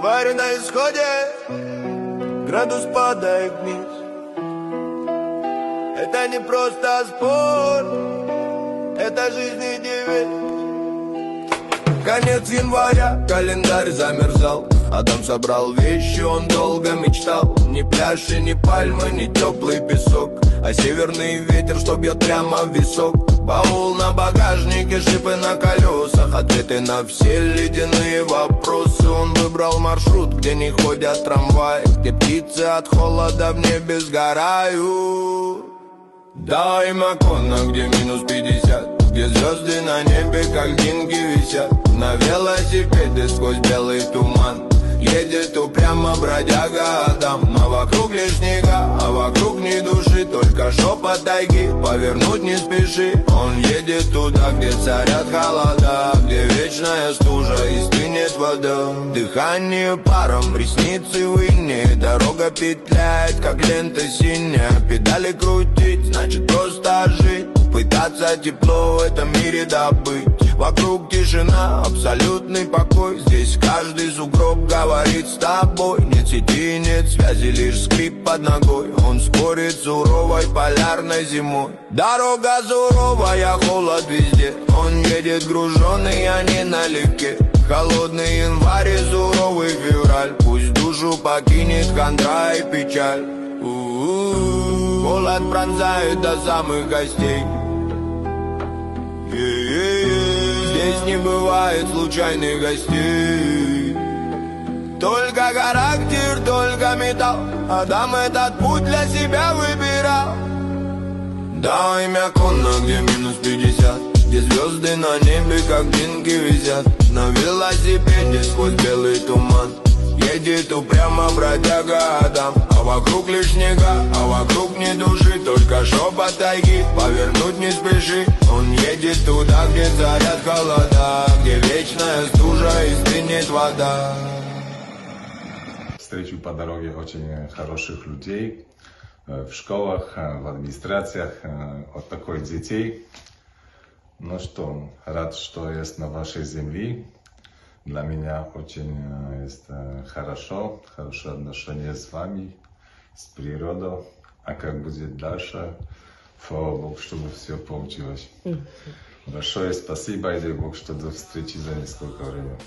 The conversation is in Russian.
Твари на исходе, градус падает вниз. Это не просто спор, это жизнь и девиз. Конец января, календарь замерзал. Адам собрал вещи, он долго мечтал. Ни пляж и ни пальмы, ни теплый песок, а северный ветер, что бьет прямо в висок. Баул на багажнике, шипы на колесах, ответы на все ледяные вопросы. Он выбрал маршрут, где не ходят трамваи, где птицы от холода в небе сгорают. Дай Макона, где минус 50, где звезды на небе как динги висят. На велосипеде сквозь белый туман едет упрямо бродяга Адам. А вокруг лишь снега, а вокруг ни души, только шепот тайги, повернуть не спеши. Он едет туда, где царят холода, где вечная стужа и стынет вода. Дыхание паром, ресницы в ине, дорога петляет, как лента синяя. Педали крутить, значит просто жить, пытаться тепло в этом мире добыть. Вокруг тишина, абсолютный покой, здесь каждый сугроб говорит с тобой. Нет сети, нет связи, лишь скрип под ногой. Он спорит с суровой полярной зимой. Дорога суровая, холод везде. Он едет груженный, а не налегке. Холодный январь и суровый февраль, пусть душу покинет хандра и печаль. Холод пронзает до самых костей. Здесь не бывает случайных гостей. Только характер, только металл. Адам этот путь для себя выбирал. Дай Макона, где минус 50, где звезды на небе как динги висят. На велосипеде сквозь белый туман едет упрямо бродяга Адам. А вокруг лишь снега, а вокруг ни души, только шепот тайги, повернуть не спеши. Он едет туда, где царят холода, где вечная стужа и стынет вода. Встречу по дороге очень хороших людей в школах, в администрациях, от таких детей. Ну что, рад, что есть на вашей земле. Для меня очень есть хорошее отношение с вами, с природой. А как будет дальше, слава Богу, чтобы все получилось. Большое спасибо, и дай Бог, что до встречи за несколько времени.